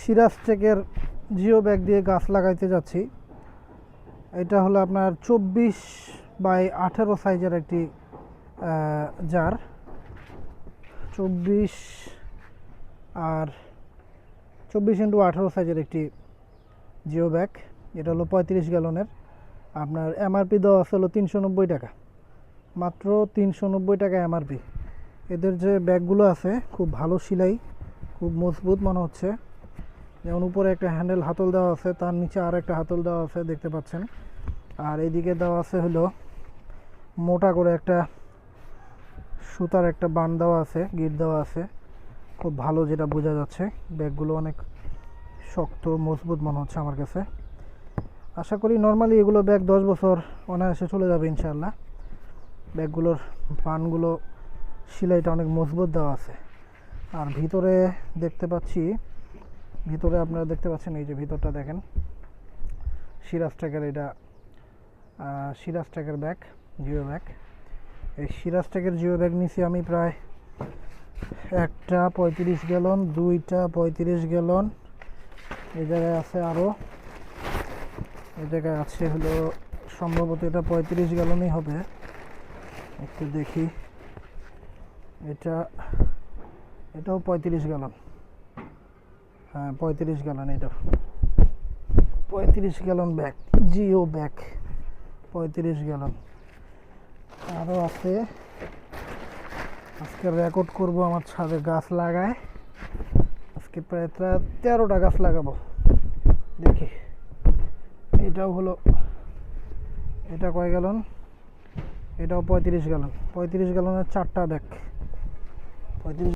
সিরাজটেকের geo bag দিয়ে গাছ লাগাইতে যাচ্ছি। এটা হলো আপনার 24x18 সাইজের একটি জার। 24 আর 24x18 সাইজের একটি জিও ব্যাগ। এটা হলো 35 গ্যালনের। আপনার এমআরপি দেওয়া আছে হলো 390 টাকা, মাত্র 390 টাকা এমআরপি। এদের যে ব্যাগগুলো আছে খুব ভালো সেলাই, খুব মজবুত মনে হচ্ছে। যেমন উপরে একটা হ্যান্ডেল হাতল দেওয়া আছে, তার নিচে আর একটা হাতল দেওয়া আছে, দেখতে পাচ্ছেন। আর এইদিকে দেওয়া আছে হলো মোটা করে একটা সুতার একটা বান দেওয়া আছে, গিট দেওয়া আছে, খুব ভালো, যেটা বোঝা যাচ্ছে। ব্যাগগুলো অনেক শক্ত মজবুত মনে হচ্ছে আমার কাছে। আশা করি নর্মালি এগুলো ব্যাগ 10 বছর অনায়াসে চলে যাবে ইনশাআল্লাহ। ব্যাগগুলোর বানগুলো সেলাইটা অনেক মজবুত দেওয়া আছে। আর ভিতরে দেখতে পাচ্ছি, ভিতরে আপনারা দেখতে পাচ্ছেন, এই যে ভিতরটা দেখেন, সিরাজটেকের এটা সিরাজটেকের ব্যাগ, জিও ব্যাগ। এই সিরাজটেকের জিও ব্যাগ নিছি আমি প্রায় একটা 35 গ্যালন, দুইটা 35 গ্যালন, এই জায়গায় আছে আরও, এই জায়গায় আছে হলো সম্ভবত এটা 35 গ্যালনই হবে। একটু দেখি, এটাও 35 গ্যালন। হ্যাঁ 35 গ্যালন, এটা 35 gallon bag, geo bag 35 gallon. আরও আছে। আজকে রেকর্ড করব আমার ছাদে গাছ লাগায়। আজকে প্রায় 13টা গাছ লাগাবো। দেখি এটাও হলো, এটা কয় গ্যালন, এটাও 35 গ্যালন। 35 গ্যালনের 4টা ব্যাগ, 35